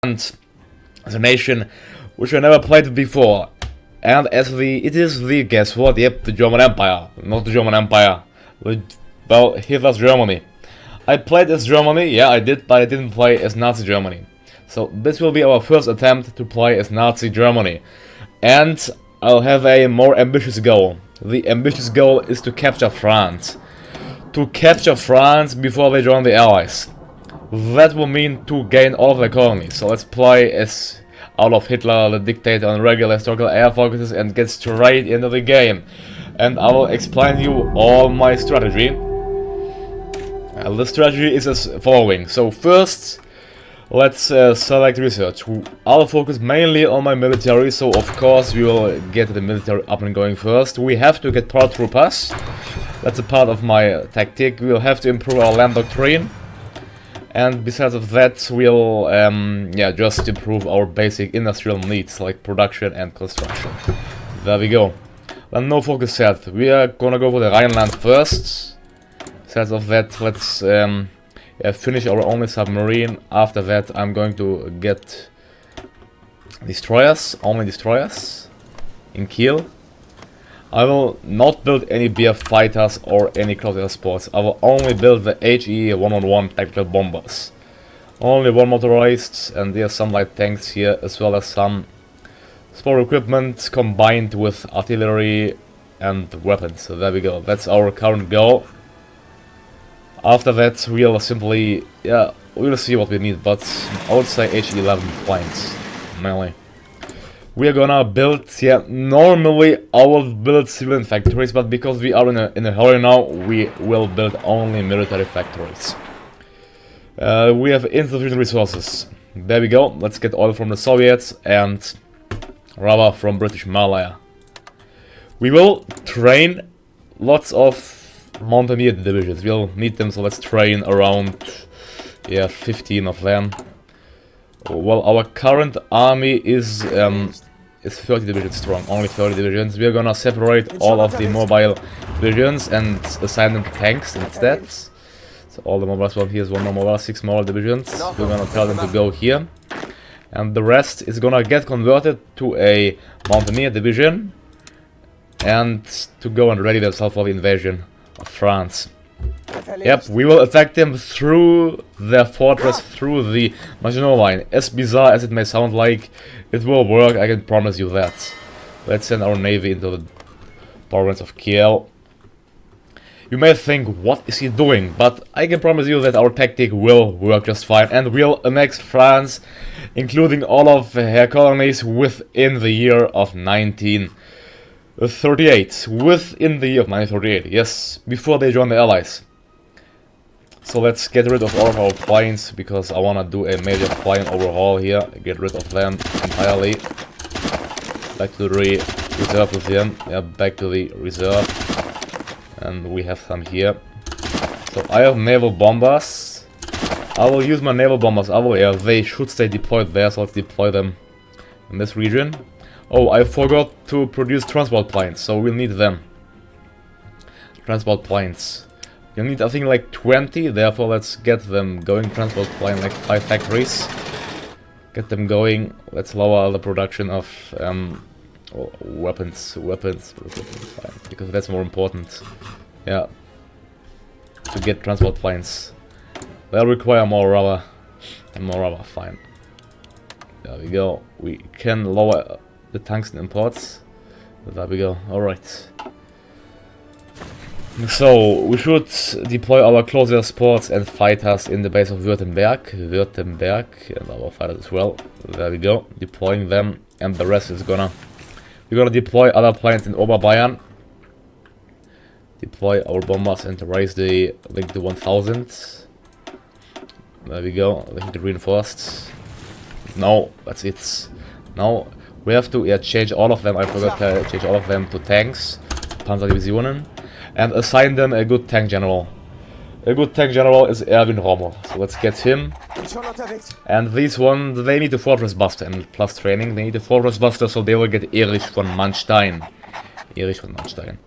And as a nation which I never played before. And it is the, guess what, yep, the German Empire. Not the German Empire. Well, Hitler's Germany. I played as Germany, yeah I did, but I didn't play as Nazi Germany. So this will be our first attempt to play as Nazi Germany. And I'll have a more ambitious goal. The ambitious goal is to capture France. To capture France before they join the Allies. That will mean to gain all of their colonies. So let's play as Adolf Hitler, the dictator, on regular historical air focuses and get straight into the game. And I will explain you all my strategy. The strategy is as following. So first, let's select research. I'll focus mainly on my military, so of course we will get the military up and going first. We have to get paratroopers. That's a part of my tactic. We'll have to improve our land doctrine. And besides of that, we'll just improve our basic industrial needs like production and construction. There we go. Then no focus set. We are gonna go for the Rhineland first. Besides of that, let's finish our only submarine. After that, I'm going to get destroyers, only destroyers in Kiel. I will not build any BF fighters or any close air sports. I will only build the HE 111 tactical bombers. Only one motorized, and there are some light tanks here, as well as some sport equipment combined with artillery and weapons. So there we go. That's our current goal. After that, we'll simply, we'll see what we need, but I would say HE-11 planes, mainly. We are gonna build, normally I will build civilian factories, but because we are in a hurry now, we will build only military factories. We have insufficient resources. There we go, let's get oil from the Soviets and rubber from British Malaya. We will train lots of mountaineer divisions, we'll need them, so let's train around 15 of them. Well, our current army is 30 divisions strong, only 30 divisions. We are gonna separate all of the mobile divisions and assign them to tanks instead. So all the mobiles, well, here's one more mobile, 6 mobile divisions. We're gonna tell them to go here. And the rest is gonna get converted to a mountaineer division and to go and ready themselves for the invasion of France. Yep, we will attack them through their fortress, through the Maginot Line. As bizarre as it may sound like, it will work, I can promise you that. Let's send our navy into the province of Kiel. You may think, what is he doing? But I can promise you that our tactic will work just fine, and we'll annex France, including all of her colonies, within the year of 1938. Within the year of 1938, yes, before they join the Allies. So let's get rid of all of our planes, because I want to do a major plane overhaul here. Get rid of them entirely. Back to the reserve with them. Yeah, back to the reserve. And we have some here. So I have naval bombers. I will use my naval bombers. They should stay deployed there, so let's deploy them in this region. Oh, I forgot to produce transport planes, so we'll need them. Transport planes. You need, I think, like 20, therefore let's get them going. Transport plane, like 5 factories. Get them going. Let's lower the production of weapons, fine, because that's more important. Yeah. To get transport planes. They'll require more rubber. And more rubber, fine. There we go. We can lower the tungsten imports. There we go, alright. So, we should deploy our close air sports and fighters in the base of Württemberg, and our fighters as well. There we go, deploying them, and the rest is we're gonna deploy other planes in Oberbayern. Deploy our bombers and raise the link to 1000. There we go, link to reinforced. No, that's it. Now, we have to change all of them, I forgot to change all of them to tanks, Panzerdivisionen. And assign them a good tank general. A good tank general is Erwin Rommel. So let's get him. And these ones, they need a fortress buster and plus training. They need a fortress buster, so they will get Erich von Manstein. The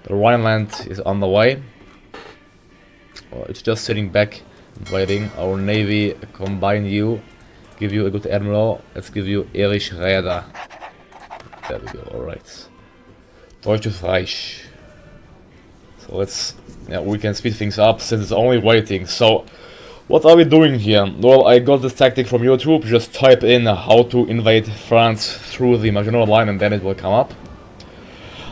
Rhineland is on the way. Well, it's just sitting back and waiting. Our navy, combine you. give you a good admiral. Let's give you Erich Räder. There we go, alright. Deutsches Reich. So let's, yeah, we can speed things up since it's only waiting. So, what are we doing here? Well, I got this tactic from YouTube. Just type in how to invade France through the Maginot Line and then it will come up.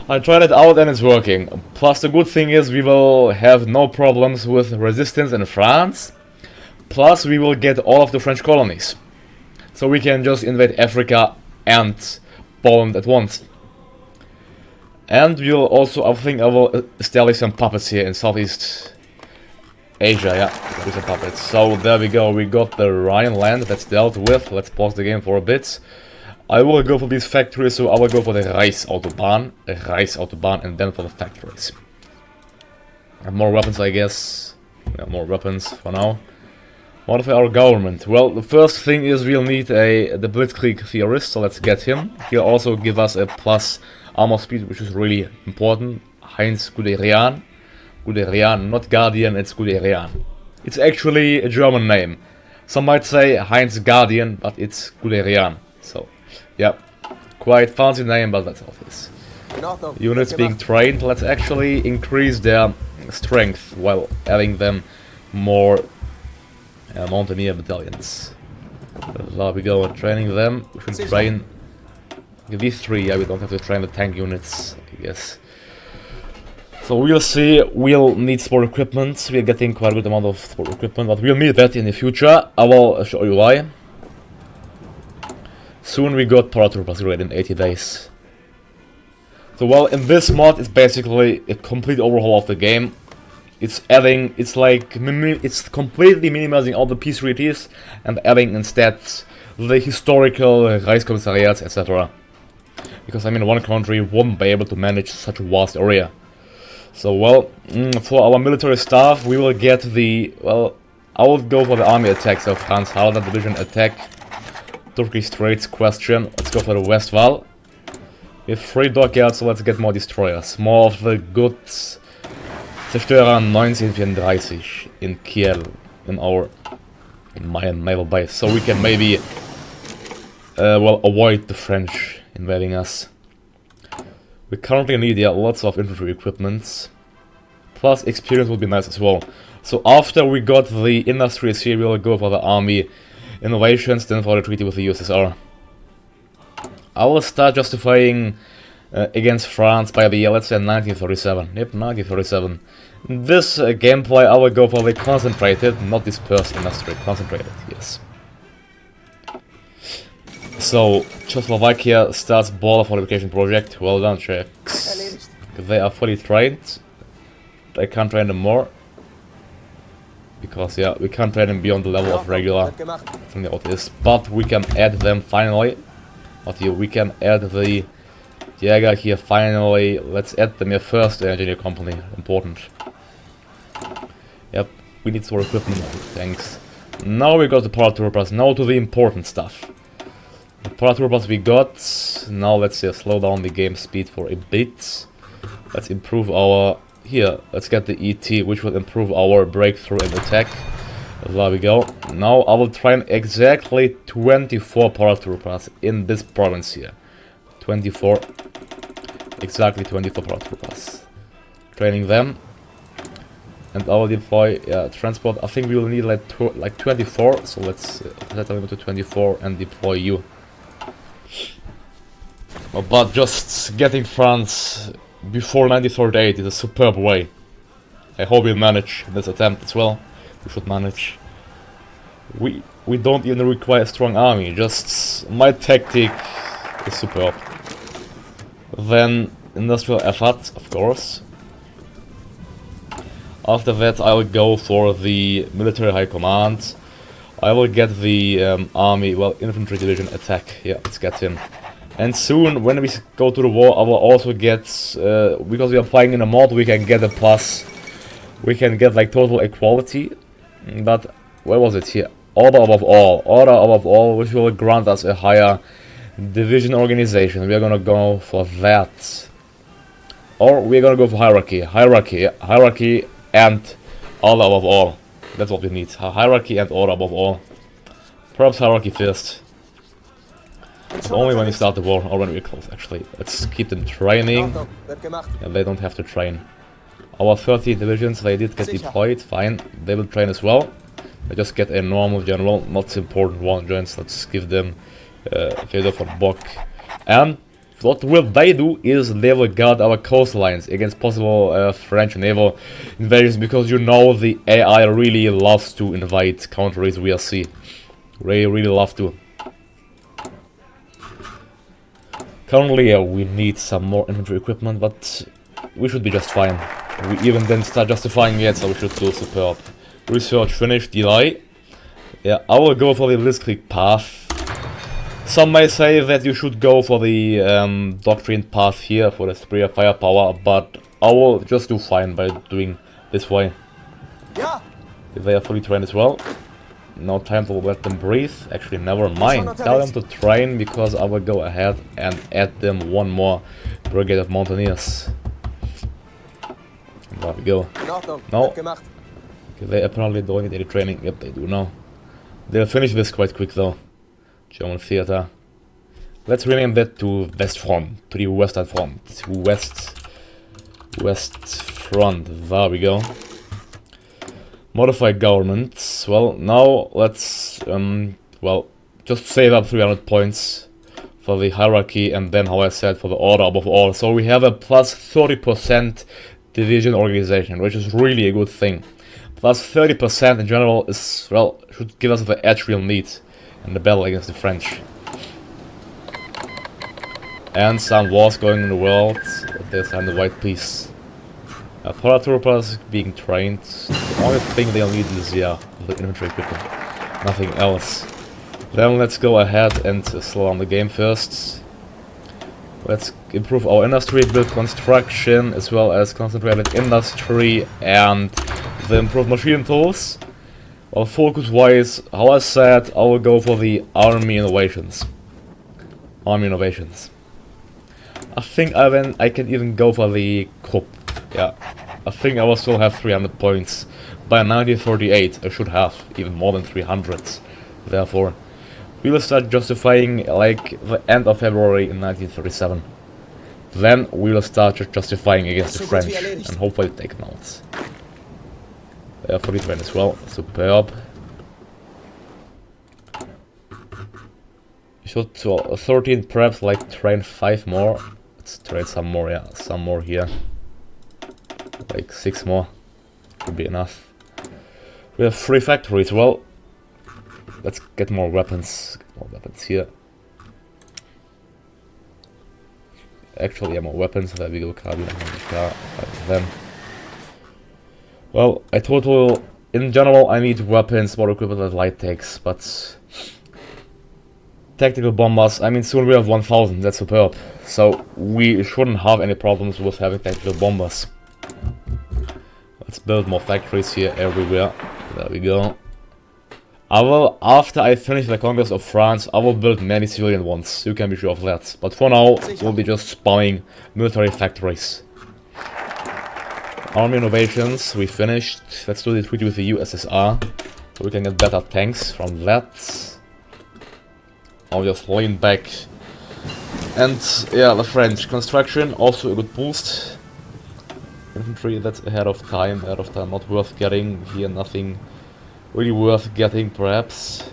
I tried it out and it's working. Plus the good thing is we will have no problems with resistance in France. Plus we will get all of the French colonies. So we can just invade Africa and Poland at once. And we'll also, I think I will establish some puppets here in Southeast Asia, yeah, do some puppets. So there we go, we got the Rhineland that's dealt with. Let's pause the game for a bit. I will go for these factories, so I will go for the Reichsautobahn, and then for the factories. And more weapons, I guess. Yeah, more weapons for now. Modify our government. Well, the first thing is we'll need the Blitzkrieg theorist, so let's get him. He'll also give us a plus armor speed, which is really important. Heinz Guderian. Guderian, not Guardian, it's Guderian. It's actually a German name. Some might say Heinz Guardian, but it's Guderian. So, yeah, quite fancy name, but that's all it is. Units being trained, let's actually increase their strength while adding them more mountaineer battalions. There we go, training them. We should train these three. Yeah, we don't have to train the tank units, I guess. So we'll see. We'll need sport equipment. We're getting quite a good amount of sport equipment, but we'll need that in the future. I will show you why. Soon we got paratroopers ready in 80 days. So well, in this mod, it's basically a complete overhaul of the game. It's adding, it's completely minimizing all the peace treaties and adding instead the historical Reichskommissariats, etc. Because I mean, one country won't be able to manage such a vast area. So well, for our military staff, we will get the, well, I will go for the army attack, so Franz Halder division attack, Turkish Straits question, let's go for the Westwall. We have 3 dockyards, so let's get more destroyers, more of the good Zerstörer 1934 in Kiel, in our Mayan naval base, so we can maybe, well, avoid the French invading us. We currently need, yeah, lots of infantry equipment, plus experience would be nice as well. So after we got the industries here, we'll go for the army innovations, then for the treaty with the USSR. I will start justifying against France by the year, let's say 1937. Yep, 1937. This gameplay, I will go for the concentrated, not dispersed industry. Concentrated, yes. So, Czechoslovakia starts border fortification project. Well done, Czechs. They are fully trained. I can't train them more. Because, yeah, we can't train them beyond the level of regular. I think that what it is. But we can add them finally. But here we can add the Jäger here finally. Let's add them here first, the engineer company. Important. Yep, we need more equipment. Thanks. Now we got the paratroopers. Now to the important stuff. The paratroopers we got. Now let's slow down the game speed for a bit. Let's improve our... Here, let's get the ET, which will improve our breakthrough and attack. There we go. Now I will train exactly 24 paratroopers in this province here. 24. Exactly 24 paratroopers. Training them. And I will deploy transport. I think we will need like 24. So let's set them to 24 and deploy you. But just getting France before 1938 is a superb way. I hope we'll manage this attempt as well. We should manage. We don't even require a strong army, just my tactic is superb. Then industrial efforts, of course. After that I will go for the military high command. I will get the army, well, infantry division attack. Yeah, let's get him. And soon, when we go to the war, I will also get, because we are playing in a mod, we can get a plus. We can get like total equality. But, where was it here? Order above all. Order above all, which will grant us a higher division organization. We are gonna go for that. Or we're gonna go for hierarchy. Hierarchy and order above all. That's what we need. Hierarchy and order above all. Perhaps hierarchy first. Only when you start the war, or when we're close actually. Let's keep them training. Yeah, they don't have to train. Our 30 divisions, they did get deployed, fine. They will train as well. They just get a normal general, not important one joins. Let's give them Theodor von Bock. And what will they do is they will guard our coastlines against possible French naval invasions, because you know the AI really loves to invade countries via sea. They really love to. Currently, we need some more infantry equipment, but we should be just fine. We even didn't start justifying yet, so we should do superb. Research finished, delay. Yeah, I will go for the Blitzkrieg path. Some may say that you should go for the doctrine path here for the superior firepower, but I will just do fine by doing this way. Yeah. They are fully trained as well. No time to let them breathe. Actually, never mind. Tell them to train, because I will go ahead and add them one more brigade of mountaineers. There we go. No. Okay, they apparently don't need any training. Yep, they do now. They'll finish this quite quick though. German theater. Let's rename that to West Front. To the Western Front. West Front. There we go. Modify government. Well, now let's well, just save up 300 points for the hierarchy, and then, how I said, for the order above all. So we have a plus 30% division organization, which is really a good thing. Plus 30% in general is, well, should give us the edge we'll need in the battle against the French. And some wars going in the world. There's the white peace. Paratroopers being trained. The only thing they'll need is, yeah, the infantry equipment. Nothing else. Then let's go ahead and slow down the game first. Let's improve our industry, build construction, as well as concentrated industry and the improved machine tools. Well, focus-wise, how I said, I will go for the army innovations. Army innovations. I think I can even go for the coup. Yeah, I think I will still have 300 points. By 1938, I should have even more than 300. Therefore, we will start justifying like the end of February in 1937. Then we will start justifying against the French and hopefully take notes. They are fully trained as well. Superb. You should 13 perhaps like train 5 more. Let's train some more, yeah, some more here. Like 6 more. Should be enough. We have 3 factories, well. Let's get more weapons. Get more weapons here. Actually, yeah, more weapons. There we go. Carbine, them. Well, I total. In general, I need weapons, more equipment that light takes, but tactical bombers. I mean, soon we have 1,000. That's superb. So we shouldn't have any problems with having tactical bombers. Let's build more factories here everywhere. There we go. I will, after I finish the conquest of France, I will build many civilian ones, you can be sure of that. But for now, we'll be just spamming military factories. Army innovations, we finished. Let's do the treaty with the USSR, so we can get better tanks from that. I'll just lean back. And yeah, the French construction, also a good boost. Infantry, that's ahead of time, not worth getting here, nothing really worth getting, perhaps.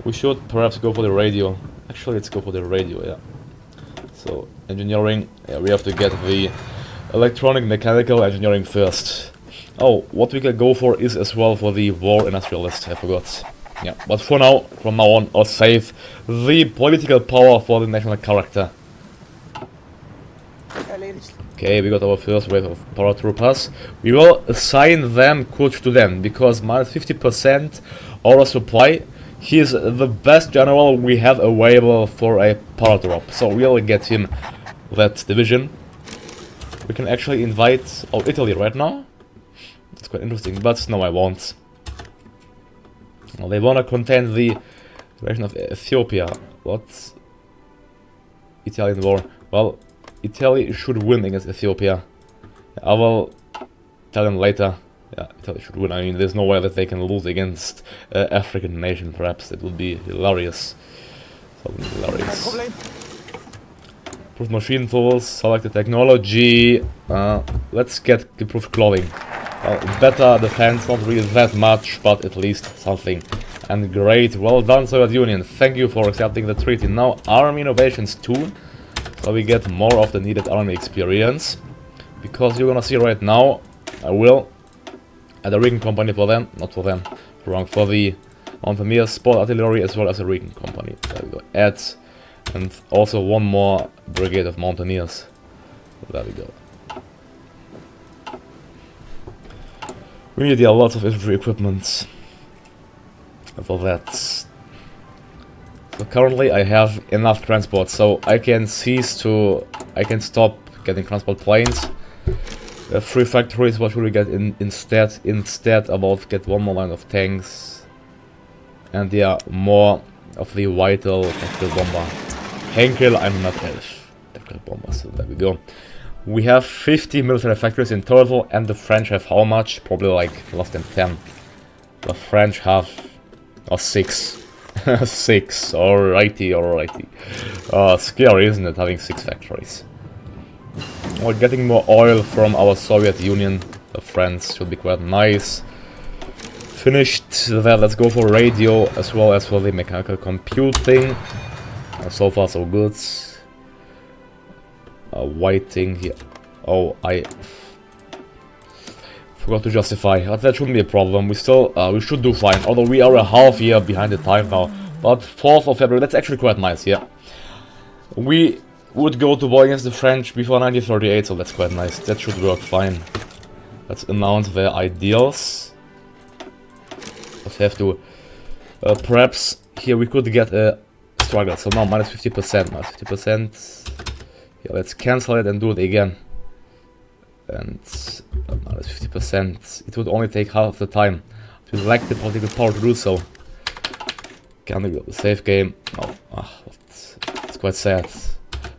We should perhaps go for the radio. Actually, let's go for the radio, yeah. So, engineering, yeah, we have to get the electronic mechanical engineering first. Oh, what we can go for is as well for the war industrialist, I forgot. Yeah, but for now, from now on, I'll save the political power for the national character. Okay, we got our first wave of paratroopers. We will assign them coach to them, because minus 50% our supply. He is the best general we have available for a paradrop, so we'll get him that division. We can actually invite Italy right now. That's quite interesting, but no, I won't. Well, they wanna contain the invasion of Ethiopia. What? Italian war. Well, Italy should win against Ethiopia. I will tell them later. Yeah, Italy should win. I mean, there's no way that they can lose against African nation. Perhaps it would be hilarious. Something hilarious. Improved machine tools, select the technology. Let's get improved clothing. Better defense, not really that much, but at least something. And great, well done Soviet Union. Thank you for accepting the treaty. Now army innovations too, so we get more of the needed army experience. Because you're gonna see right now, I will add a rigging company for them, not for them, wrong, for the Mountaineer Sport Artillery as well as a rigging company. There we go, add, and also one more brigade of Mountaineers. There we go. We need lots of infantry equipment for that. So currently I have enough transport, so I can stop getting transport planes. 3 factories, what should we get instead? Instead about get one more line of tanks. And yeah, more of the vital tactical bomber. Henkel 111 tactical bombers, so there we go. We have 50 military factories in total, and the French have how much? Probably like less than 10. The French have 6. 6, alrighty. Scary, isn't it, having 6 factories? We're getting more oil from our Soviet Union. The friends should be quite nice. Finished that, let's go for radio as well as for the mechanical computing. So far so good. White thing here. Oh, I forgot to justify. That shouldn't be a problem. We should do fine. Although we are a half year behind the time now. But 4th of February, that's actually quite nice, yeah. We would go to war against the French before 1938, so that's quite nice. That should work fine. Let's announce their ideals. Let's have to... perhaps here we could get a struggle. So now minus 50%. Minus 50%. Yeah, let's cancel it and do it again. And minus 50%. It would only take half the time. We lack the political power to do so. Can we go to save game? No. It's quite sad.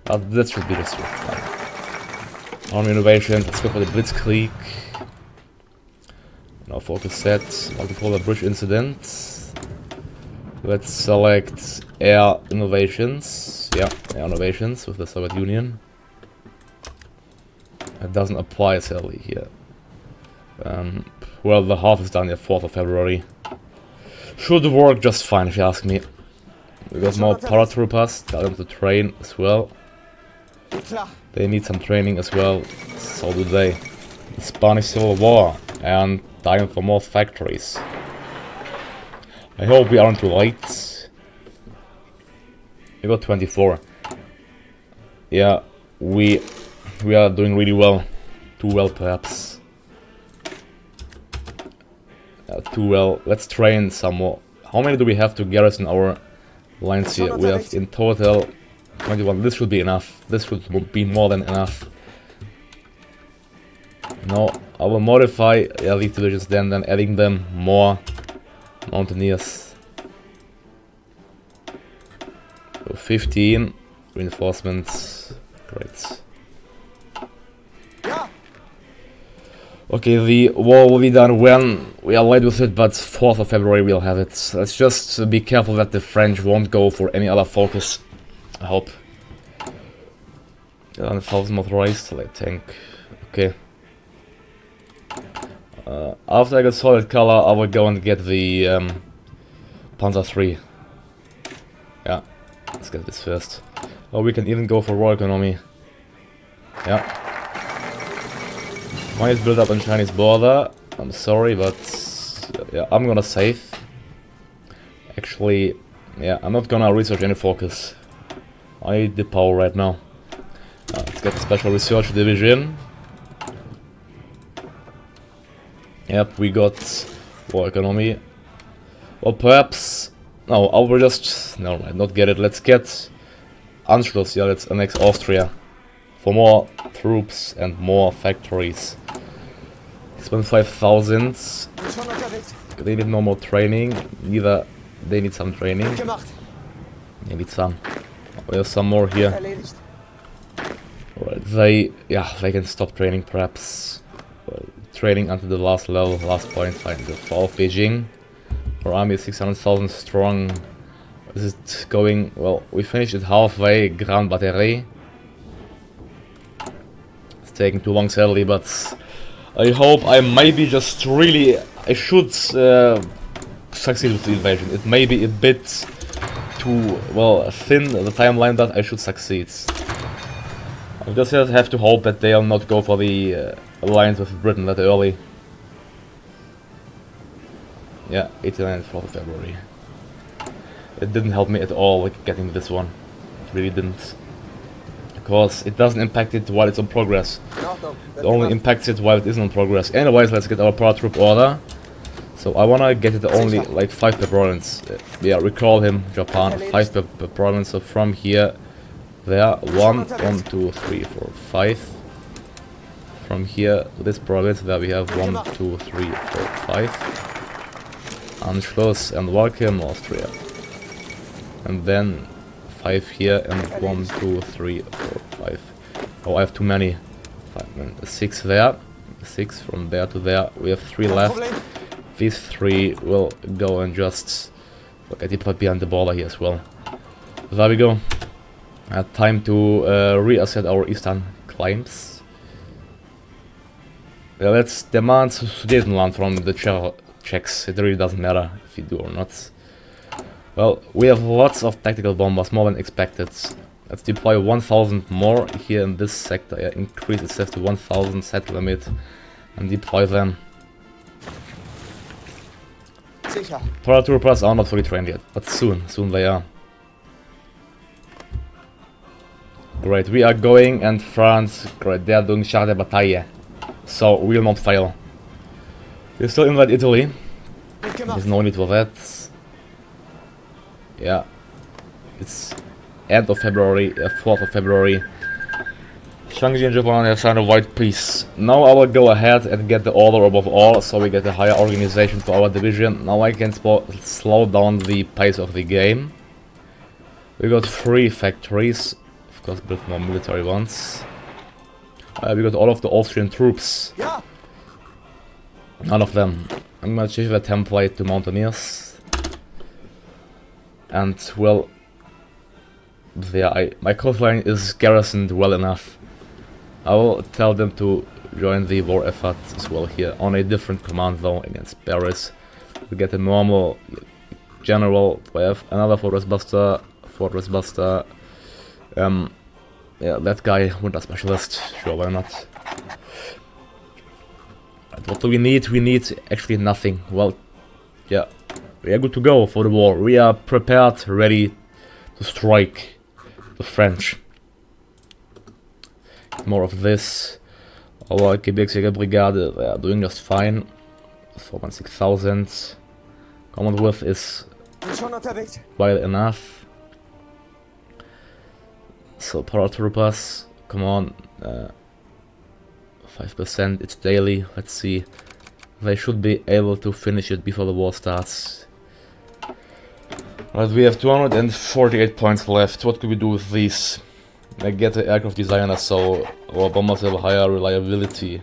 But that should be just fine. Army innovation. Let's go for the Blitzkrieg. Now focus set. Multipolar bridge incident. Let's select air innovations. Yeah, air innovations with the Soviet Union. It doesn't apply sadly here. Well, the half is done here, 4th of February. Should work just fine if you ask me. We got more paratroopers, tell them to train as well. They need some training as well, so do they. The Spanish Civil War, and dying for more factories. I hope we aren't too late. We got 24. Yeah, we are doing really well. Too well, perhaps. Too well. Let's train some more. How many do we have to garrison our lines here? We have in total 21. This should be enough. This should be more than enough. No, I will modify elite divisions then adding them more Mountaineers. So 15 reinforcements. Great. Okay, the war will be done when we are late with it, but 4th of February we'll have it. Let's just be careful that the French won't go for any other focus. I hope. 1,000 motorized light tank. Okay. After I get solid color, I will go and get the Panzer III. Yeah, let's get this first. Oh, we can even go for raw economy. Yeah. Mine is built up on Chinese border. I'm sorry, but yeah, I'm gonna save. Actually, yeah, I'm not gonna research any focus. I need the power right now. Let's get the special research division. Yep, we got war economy. Or perhaps... No, I will just... No, not get it. Let's get Anschluss. Yeah, let's annex Austria. For more troops and more factories. 25,000. They need no more training. Neither they need some training. They need some. We have some more here. Alright, they can stop training perhaps. Well, training until the last level, last point, fighting the fall of Beijing. Our army is 600,000 strong. Is it going? Well, we finished it halfway, Grand Batterie. It's taking too long sadly, but I hope I maybe just really... I should succeed with the invasion. It may be a bit too, well, thin, the timeline, but I should succeed. I just have to hope that they'll not go for the alliance with Britain that early. Yeah, 89 and 4th of February. It didn't help me at all, like, getting this one. It really didn't. Because it doesn't impact it while it's on progress. It only impacts it while it isn't on progress. Anyways, let's get our paratroop order. So I wanna get it only like 5 per province. Yeah, recall him, Japan, 5 per province. So from here, there, 1, 2, 3, 4, 5. From here to this province, there we have 1, 2, 3, 4, 5. Anschluss and Walkem, Austria. And then 5 here and 1, 2, 3, 4, 5. Oh, I have too many. 6 there. 6 from there to there. We have 3 left. These 3 will go and just look at it behind the border here as well. There we go. Time to reasset our eastern claims. Let's demand Sudetenland from the Czechs. It really doesn't matter if you do or not. Well, we have lots of tactical bombers, more than expected. Let's deploy 1000 more here in this sector. Yeah, increase itself to 1000 set limit and deploy them. Paratroopers are not fully trained yet, but soon they are. Great, we are going, and France, great, they are doing chars de bataille, so we will not fail. We still invade Italy, there's no need for that. Yeah, it's end of February, 4th of February. Shanxi and Japan have signed a white peace. Now I will go ahead and get the order above all, so we get a higher organization to our division. Now I can slow down the pace of the game. We got 3 factories, of course, built more military ones. We got all of the Austrian troops. None of them. I'm gonna change the template to mountaineers. And well, there my coastline is garrisoned well enough. I will tell them to join the war effort as well here, on a different command though, against Paris. We get a normal general, we have another fortress buster. Yeah, that guy, winter specialist, sure, why not. But what do we need? We need actually nothing. Well, yeah, we are good to go for the war. We are prepared, ready to strike the French. More of this. Our Quebec Brigade, they are doing just fine. 4,600. Commonwealth is well enough. So paratroopers, come on. 5%, it's daily. Let's see. They should be able to finish it before the war starts. Right, we have 248 points left. What could we do with these? I get the aircraft designer, so our bombers have a higher reliability.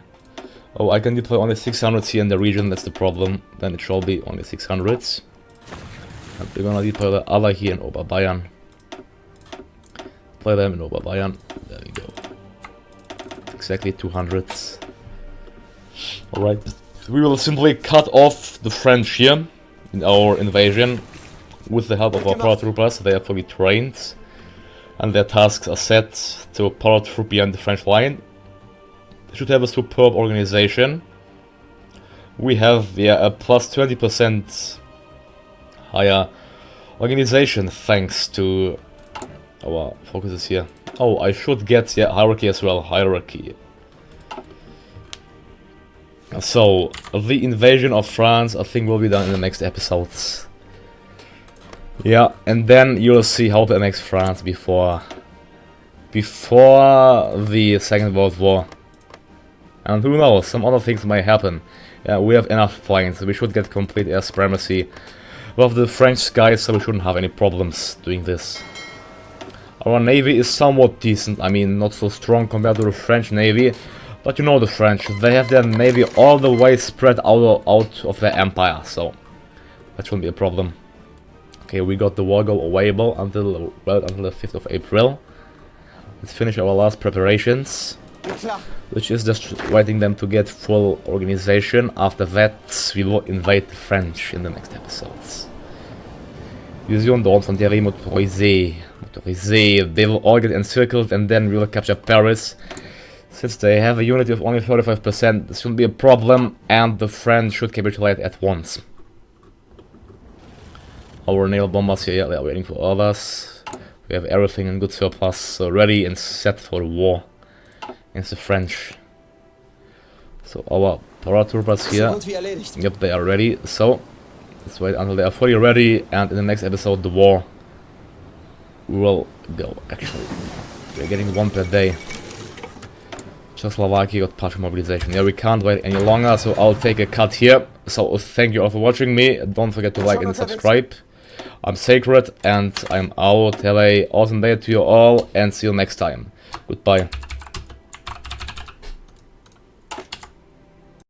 Oh, I can deploy only 600s here in the region, that's the problem. Then it shall be only 600s. And we're gonna deploy the other here in Oberbayern. Deploy them in Oberbayern. There we go. Exactly 200s. Alright. We will simply cut off the French here in our invasion with the help of our paratroopers. They are fully trained. And their tasks are set to paratroop behind the French line. They should have a superb organization. We have a plus 20% higher organization thanks to our focuses here. Oh, I should get hierarchy as well. Hierarchy. So, the invasion of France I think will be done in the next episodes. Yeah, and then you'll see how to annex France before the Second World War. And who knows, some other things might happen. Yeah, we have enough planes, we should get complete air supremacy above the French skies, so we shouldn't have any problems doing this. Our navy is somewhat decent, I mean not so strong compared to the French navy, But you know the French, they have their navy all the way spread out of their empire, so that shouldn't be a problem. Okay, we got the war goal awayable until the 5th of April. Let's finish our last preparations, which is just waiting them to get full organization. After that, we will invade the French in the next episodes. Division d'Infanterie Motorisée. They will all get encircled and then we will capture Paris. Since they have a unity of only 35%, this shouldn't be a problem, and the French should capitulate at once. Our naval bombers here, they are waiting for orders. We have everything in good surplus, so ready and set for war against the French. So our paratroopers here, yep, they are ready. So let's wait until they are fully ready, and in the next episode the war will go. Actually, we're getting one per day. Czechoslovakia got partial mobilization. Yeah, we can't wait any longer, so I'll take a cut here. So thank you all for watching me. Don't forget to like and subscribe. I'm Sacred and I'm out. Have a awesome day to you all and see you next time. Goodbye.